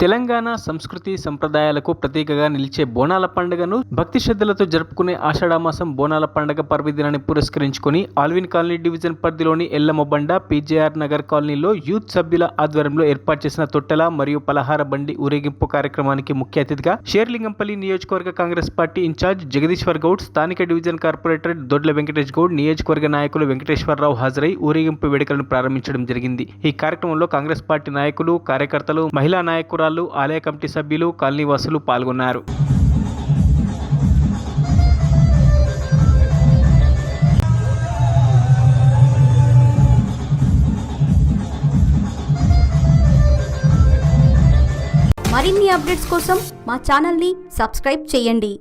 తెలంగాణ సంస్కృతి సంప్రదాయాలకు ప్రతీకగా నిలిచే బోనాల పండుగను భక్తి శ్రద్ధలతో జరుపుకునే ఆషాఢమాసం బోనాల పండుగ పర్వదినాన్ని పురస్కరించుకొని ఆల్విన్ కాలనీ డివిజన్ పరిధిలోని ఎల్లమ్మబండ పీజేఆర్ నగర్ కాలనీలో యూత్ సభ్యుల ఆధ్వర్యంలో ఏర్పాటు చేసిన తొట్టెల మరియు పలహార బండి ఊరేగింపు కార్యక్రమానికి ముఖ్య అతిథిగా షేర్లింగంపల్లి నియోజకవర్గ కాంగ్రెస్ పార్టీ ఇన్ఛార్జ్ జగదీశ్వర్ గౌడ్, స్థానిక డివిజన్ కార్పొరేటర్ దొడ్ల వెంకటేష్ గౌడ్, నియోజకవర్గ నాయకులు వెంకటేశ్వరరావు హాజరై ఊరేగింపు వేడుకలను ప్రారంభించడం జరిగింది. ఈ కార్యక్రమంలో కాంగ్రెస్ పార్టీ నాయకులు, కార్యకర్తలు, మహిళా నాయకురాలు, ఆలయ కమిటీ సభ్యులు, కాలనీవాసులు పాల్గొన్నారు. మరిన్ని అప్డేట్స్ కోసం మా ఛానల్ని సబ్స్క్రైబ్ చేయండి.